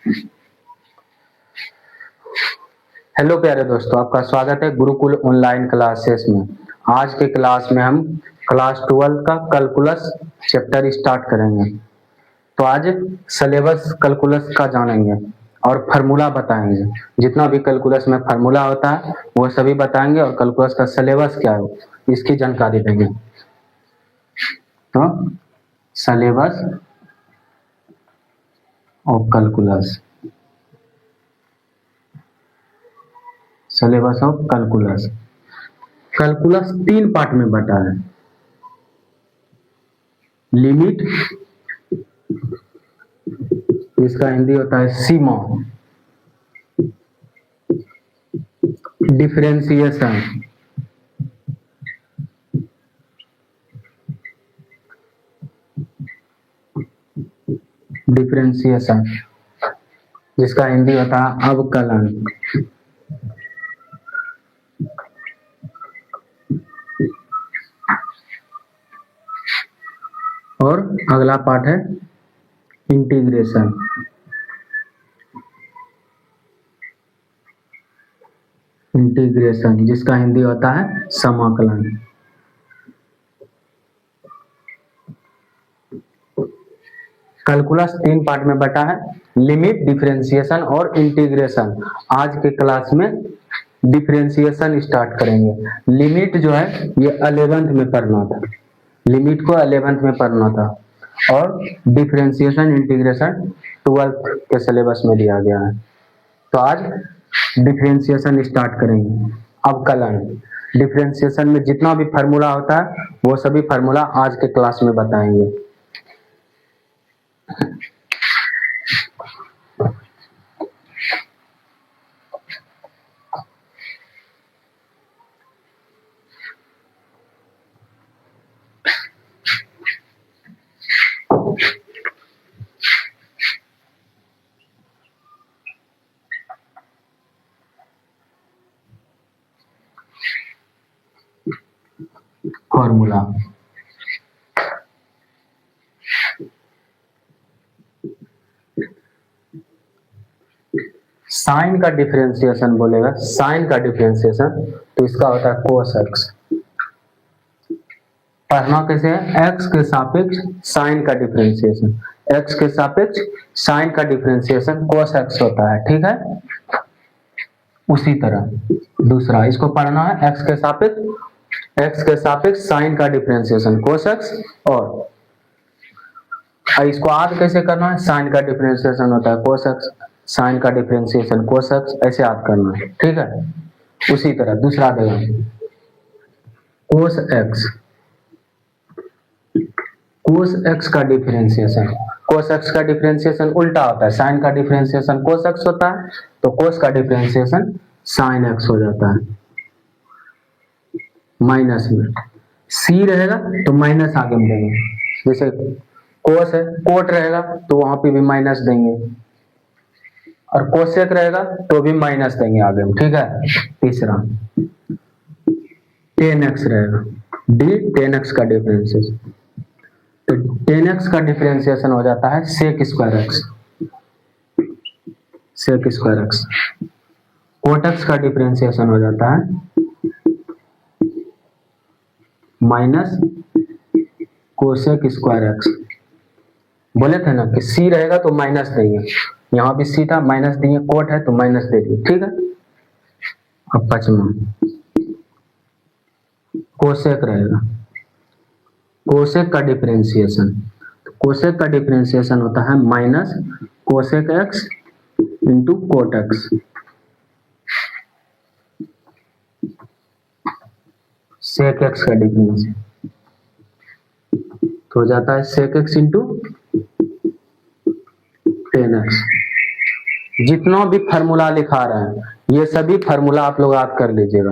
Hello प्यारे दोस्तों, आपका स्वागत है गुरुकुल ऑनलाइन क्लासेस में। आज के क्लास में हम क्लास 12 का कैलकुलस चैप्टर स्टार्ट करेंगे। तो आज सिलेबस कैलकुलस का जानेंगे और फार्मूला बताएंगे। जितना भी कैलकुलस में फार्मूला होता है वो सभी बताएंगे और कैलकुलस का सिलेबस क्या है इसकी जानकारी देंगे। तो syllabus of calculus, syllabus of calculus. Calculus 3 part में बटा है। लिमिट, इसका हिंदी होता है सीमा। डिफरेंशिएशन, डिफरेंशिएशन जिसका हिंदी होता है अवकलन। और अगला पार्ट है इंटीग्रेशन। इंटीग्रेशन जिसका हिंदी होता है समाकलन। कैलकुलस 3 पार्ट में बटा है। लिमिट, डिफरेंशिएशन और इंटीग्रेशन। आज के क्लास में डिफरेंशिएशन स्टार्ट करेंगे। लिमिट जो है ये 11th में पढ़ना था, लिमिट को 11th में पढ़ना था। और डिफरेंशिएशन इंटीग्रेशन 12th के सिलेबस में दिया गया है। तो आज डिफरेंशिएशन स्टार्ट करेंगे। अवकलन, डिफरेंशिएशन में जितना भी फार्मूला होता है वो सभी फार्मूला आज के क्लास में बताएंगे। फॉर्मूला, साइन का डिफरेंशिएशन बोलेगा, साइन का डिफरेंशिएशन तो इसका होता है कोस एक्स। पढ़ना कैसे है? एक्स के सापेक्ष साइन का डिफरेंशिएशन, एक्स के सापेक्ष साइन का डिफरेंशिएशन कोस एक्स होता है, ठीक है। उसी तरह दूसरा इसको पढ़ना है, एक्स के सापेक्ष साइन का डिफरेंशिएशन कोस एक्स। और इसको याद कैसे करना है? साइन का डिफरेंशिएशन होता है कोस एक्स, साइन का डिफरेंशिएशन कोस एक्स, ऐसे याद करना है, ठीक है। उसी तरह दूसरा देगा कोस एक्स, कोस एक्स का डिफरेंशिएशन। कोस एक्स का डिफरेंशिएशन उल्टा होता है, साइन का डिफरेंशिएशन कोस एक्स होता है तो कोस का डिफरेंशिएशन साइन एक्स हो जाता है। माइनस में सी रहेगा तो माइनस आगे में देंगे, जैसे कोस है, कोट रहेगा तो वहां पे भी माइनस देंगे, और कोसेक रहेगा तो भी माइनस देंगे आगे में, ठीक है। तीसरा 10x रहेगा, डी 10x का डिफरेंशिएशन, तो 10x का डिफरेंशिएशन हो जाता है sec square x, sec square x. Cot x का डिफरेंशिएशन हो जाता है माइनस कोसेक स्क्वायर एक्स। बोले थे ना कि सी रहेगा तो माइनस देंगे, यहाँ भी सी था माइनस दिए, कोट है तो माइनस दे दिए, ठीक है। अब पचमा कोसेक रहेगा, कोसेक का डिफरेंशिएशन, कोसेक का डिफरेंशिएशन होता है minus cosec x into cot x. Sec x का डिफरेंशिएशन तो हो जाता है सेक एक्स इंटू 10x। जितना भी फार्मूला लिखा रहे हैं ये सभी फार्मूला आप लोग याद कर लीजिएगा।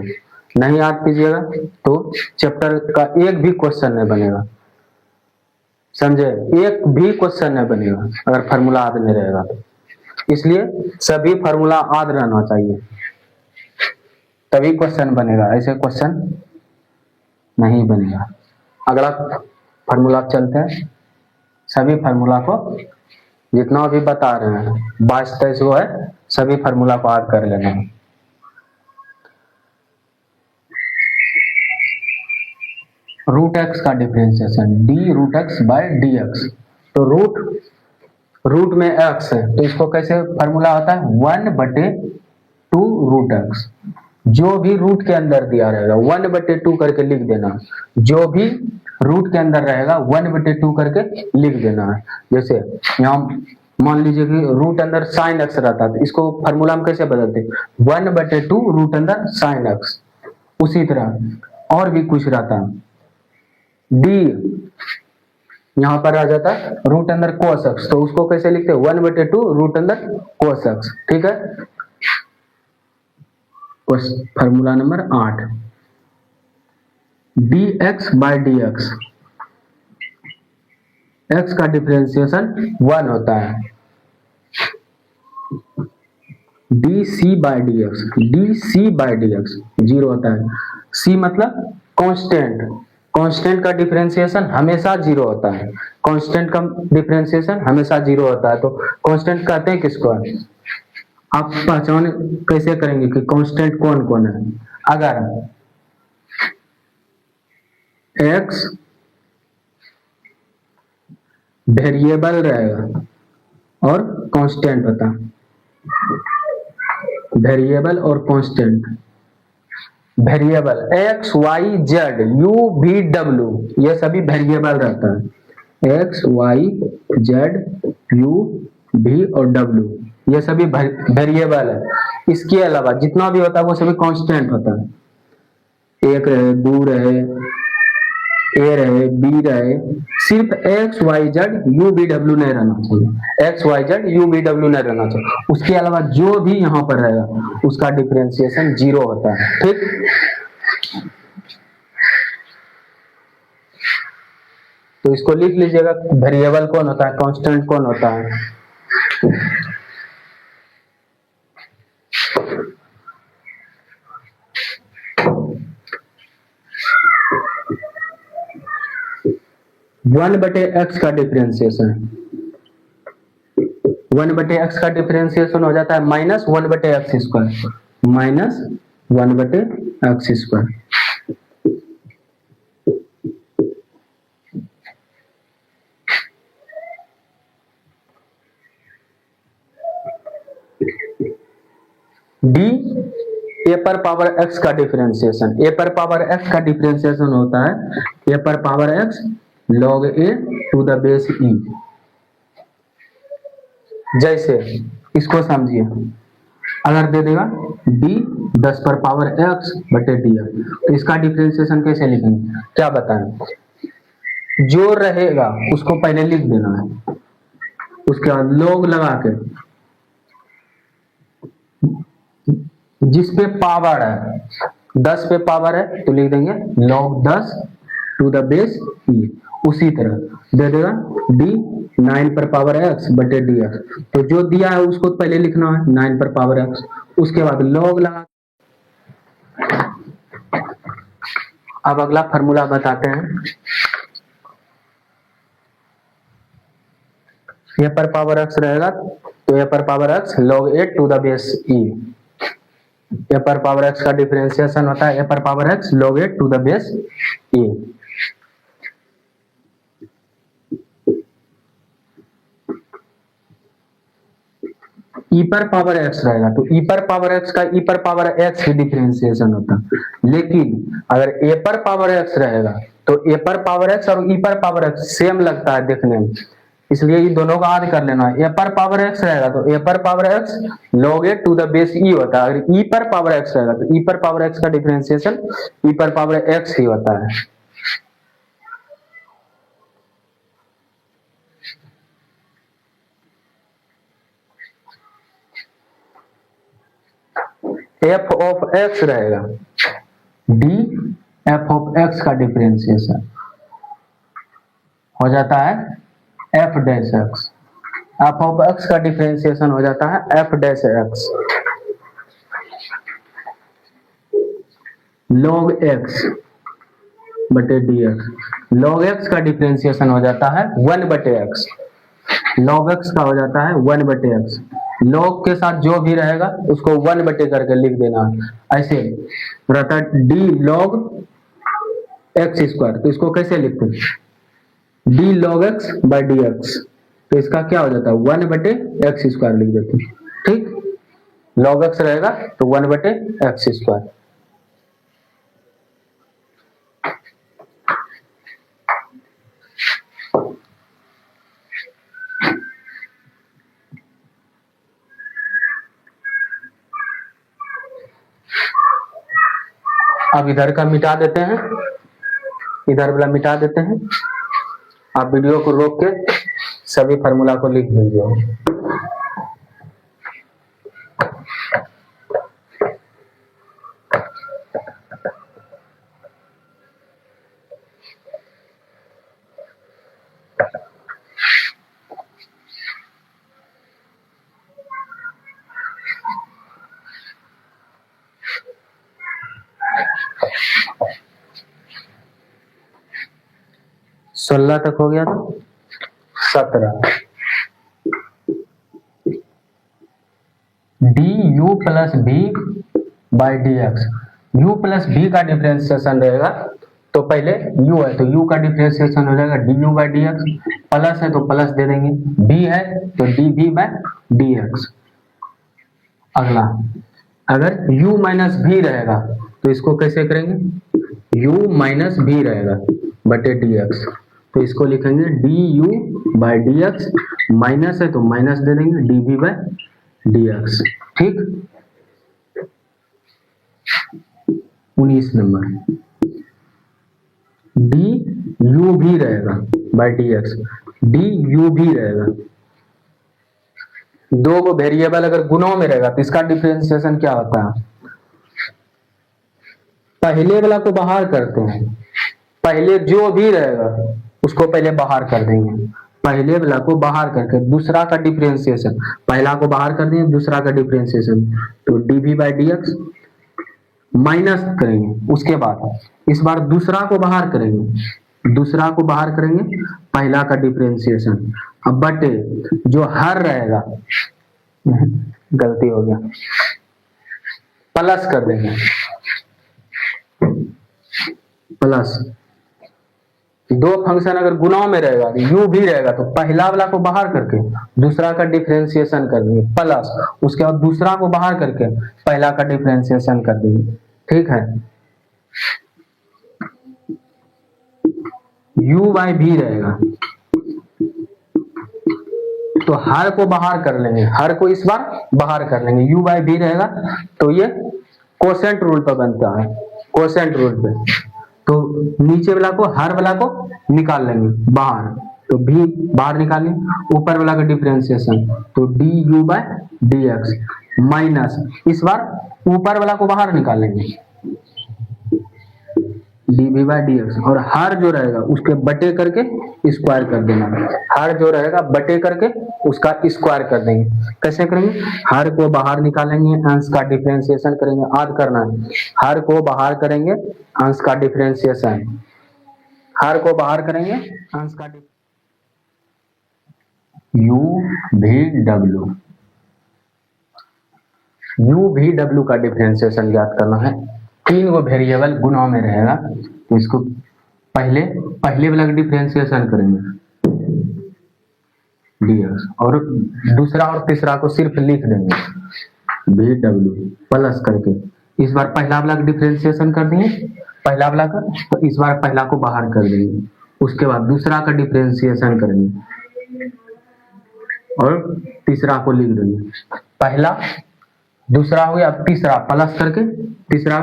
नहीं याद कीजिएगा तो चैप्टर का एक भी क्वेश्चन नहीं बनेगा, समझे? एक भी क्वेश्चन नहीं बनेगा अगर फार्मूला याद नहीं रहेगा तो। इसलिए सभी फार्मूला याद रहना चाहिए तभी क्वेश्चन बनेगा, ऐसे क्वेश्चन नहीं बनेगा। अगला फार्मूला चलते हैं, सभी फार्मूला को जितना भी बता रहे हैं 22-23 वो है, सभी फार्मूला को याद कर लेना है। रूट एक्स का differentiation d root x by d x. तो रूट में एक्स है तो इसको कैसे फार्मूला होता है 1/2 रूट एक्स। जो भी रूट के अंदर दिया रहेगा 1/2 करके लिख देना, जो भी रूट के अंदर रहेगा 1/2 करके लिख देना है। जैसे यहाँ मान लीजिए कि रूट अंदर साइन एक्स रहता है तो इसको फार्मूला में कैसे बदलते 1/2 रूट अंदर साइन एक्स। उसी तरह और भी कुछ रहता है, डी यहां पर आ जाता है रूट अंदर कोस एक्स, तो उसको कैसे लिखते हैं 1/2 रूट अंदर कोस एक्स। ठीक है, formula number 8 d x by d x, x का डिफरेंशिएशन 1 होता है, d c by d x, d c by d x 0 होता है। सी मतलब कांस्टेंट, कांस्टेंट का डिफरेंशिएशन हमेशा 0 होता है, कांस्टेंट का डिफरेंशिएशन हमेशा 0 होता है। तो कांस्टेंट कहते हैं किसको, आप पहचान कैसे करेंगे कि कांस्टेंट कौन कौन है। अगर x वेरिएबल रहेगा और कांस्टेंट होता, वेरिएबल और constant, variable x y z u v w ये सभी वेरिएबल रहता है, x y z u v और w ये सभी वेरिएबल है। इसके अलावा जितना भी होता है वो सभी कांस्टेंट होता है, एक रहे, दो रहे, ए रहे, बी रहे, सिर्फ x y z u b डब्ल्यू नहीं रहना चाहिए, x y z u b डब्ल्यू नहीं रहना चाहिए। उसके अलावा जो भी यहाँ पर रहेगा उसका डिफरेंशिएशन 0 होता है। ठीक, तो इसको लिख लीजिएगा, वेरिएबल कौन होता है, कांस्टेंट कौन होता है। वन बटे एक्स का डिफरेंशिएशन, 1/x का डिफरेंशिएशन हो जाता है -1/x², -1/x²। डी ए पर पावर x का डिफरेंशिएशन, ए पर पावर x का डिफरेंशिएशन होता है ए पर power x log a to the base e। जैसे इसको समझिए, अगर दे देगा d 10 पर पावर x बटे dx, तो इसका डिफरेंशिएशन कैसे लिखेंगे, क्या बताएं। जो रहेगा उसको पहले लिख देना है, उसके बाद log लगा के जिस पे पावर है 10 पे पावर है तो लिख देंगे log 10 to the base e। उसी तरह दे देगा d 9 पर पावर x बटे dx, तो जो दिया है उसको पहले लिखना है 9 पर पावर x, उसके बाद log लगा। अब अगला फार्मूला बताते हैं, a पर पावर x रहेगा तो a पर power x log a to the base e, a पर पावर x का डिफरेंशिएशन होता है a पर power x log a to the base e। e पर पावर x रहेगा तो e पर पावर x का e पर पावर x ही डिफरेंशिएशन होता है। लेकिन अगर a पर पावर x रहेगा तो a पर पावर x और e पर पावर x सेम लगता है देखने में, इसलिए ये दोनों का याद कर लेना है। a पर पावर x रहेगा तो a पर power x log a to the base e होता है, अगर e पर पावर x रहेगा तो e पर पावर x का डिफरेंशिएशन e पर पावर x ही होता है। f ऑफ x रहेगा d f ऑफ x का डिफरेंशिएशन हो जाता है f dash x, f of x का डिफरेंशिएशन हो जाता है f dash x log x बटे dx, log x का डिफरेंशिएशन हो जाता है 1/x, log x का हो जाता है 1/x। log के साथ जो भी रहेगा उसको 1 करके लिख देना है। ऐसे रहता है d log x स्क्वायर, तो इसको कैसे लिखते हैं, d log x by dx, तो इसका क्या हो जाता है 1/x स्क्वायर लिख देते हैं। ठीक, log x रहेगा तो 1/x स्क्वायर। अब इधर का मिटा देते हैं, इधर वाला मिटा देते हैं। आप वीडियो को रोक के सभी फार्मूला को लिख दीजिए। सोलह तक हो गया था, 17 d u plus b by d x. U plus b का डिफ्रेंसिएशन रहेगा, तो पहले u है तो u का डिफ्रेंसिएशन हो जाएगा d u by d x, plus है तो प्लस दे देंगे, b है तो d b by d x. अगला, अगर u माइनस भी रहेगा तो इसको कैसे करेंगे, u माइनस भी रहेगा बटे डी एक्स, तो इसको लिखेंगे d u by d x, minus है तो माइनस दे देंगे d b by d x. ठीक, 19 नंबर, डी यू भी रहेगा by d x, d u भी रहेगा। दो को वेरिएबल अगर गुणों में रहेगा तो इसका डिफरेंशिएशन क्या होता है, पहले वाला को बाहर करते हैं, पहले जो भी रहेगा उसको पहले बाहर कर देंगे, पहले वाला को बाहर करके दूसरा का डिफरेंशिएशन, पहला को बाहर कर देंगे दूसरा का डिफरेंशिएशन, तो d v by d x minus करेंगे। उसके बाद इस बार दूसरा को बाहर करेंगे, दूसरा को बाहर करेंगे पहला का डिफरेंशिएशन, अब बटे जो हर रहेगा गलती हो गया, प्लस कर देंगे, प्लस दो फंक्शन अगर गुणाओं में रहेगा u भी रहेगा तो पहला वाला को बाहर करके दूसरा का डिफरेंशिएशन कर देंगे, प्लस उसके बाद दूसरा को बाहर करके पहला का डिफरेंशिएशन कर देंगे। ठीक है, u बाई भी रहेगा तो हर को बाहर कर लेंगे, हर को इस बार बाहर कर लेंगे, u बाई भी रहेगा तो ये कोसेंट रूल पर बनता है, कोसेंट रूल पे, तो नीचे वाला को हर वाला को निकाल लेंगे बाहर, तो भी बाहर निकालें, ऊपर वाला का डिफरेंशिएशन तो d u by d x minus, इस बार ऊपर वाला को बाहर निकालेंगे d b by d x, और हर जो रहेगा उसके बटे करके स्क्वायर कर देना, हर जो रहेगा बटे करके उसका स्क्वायर कर देंगे। कैसे करेंगे, हर को बाहर निकालेंगे, अंश का डिफरेंशिएशन करेंगे, आद करना है, हर को बाहर करेंगे अंश का डिफरेंशिएशन, हर को बाहर करेंगे अंश का u भी w, u भी w का डिफरेंशिएशन ज्ञात करना है। तीन को वेरिएबल गुणों में रहेगा तो इसको पहले वाला का डिफरेंशिएशन करेंगे dx, और दूसरा और तीसरा को सिर्फ लिख देंगे vw प्लस करके, इस बार पहला वाला का डिफरेंशिएशन कर देंगे, पहला वाला का, तो इस बार पहला को बाहर कर देंगे, उसके बाद दूसरा का डिफरेंशिएशन करेंगे और तीसरा को लिख देंगे, पहला दूसरा हो गया, तीसरा प्लस करके तीसरा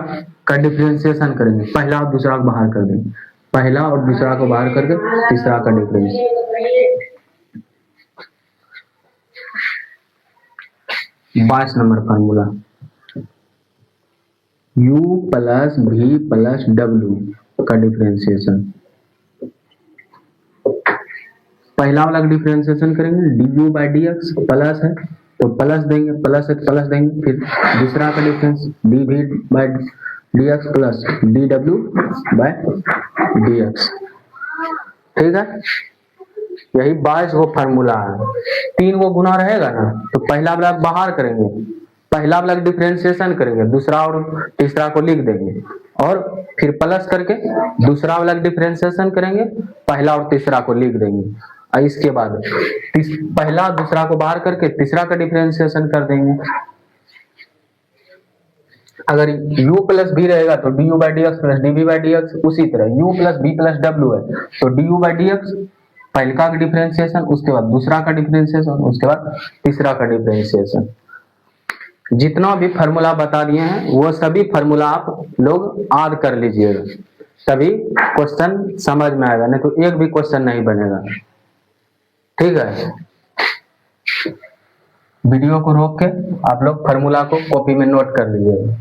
का डिफरेंशिएशन करेंगे, पहला और दूसरा को बाहर कर देंगे, पहला और दूसरा को बाहर करके तीसरा का difference. 22 number formula, u plus भी प्लस w का डिफरेंशिएशन, पहला वाला का डिफरेंशिएशन करेंगे D u by d x, plus है तो प्लस देंगे, प्लस है तो प्लस देंगे, फिर दूसरा का difference d v by d x plus d डब्ल्यू बाई डी एक्स। ठीक है, यही 22 वो फार्मूला है। 3 वो गुना रहेगा ना, तो पहला वाला बाहर करेंगे, पहला वाला डिफरेंशिएशन करेंगे, दूसरा और तीसरा को लिख देंगे, और फिर प्लस करके दूसरा वाला डिफरेंशिएशन करेंगे, पहला और तीसरा को लिख देंगे, और इसके बाद पहला दूसरा को बाहर करके तीसरा का डिफरेंशिएशन कर देंगे। अगर u प्लस भी रहेगा तो du by d x plus dv by d x, उसी तरह u plus b plus w है तो du बाई डी एक्स, पहले का डिफरेंशिएशन, उसके बाद दूसरा का डिफरेंशिएशन, उसके बाद तीसरा का डिफरेंशिएशन। जितना भी फार्मूला बता दिए हैं वो सभी फार्मूला आप लोग याद कर लीजिएगा, तभी क्वेश्चन समझ में आएगा, नहीं तो एक भी क्वेश्चन नहीं बनेगा। ठीक है, वीडियो को रोक के आप लोग फार्मूला को कॉपी में नोट कर लीजिएगा।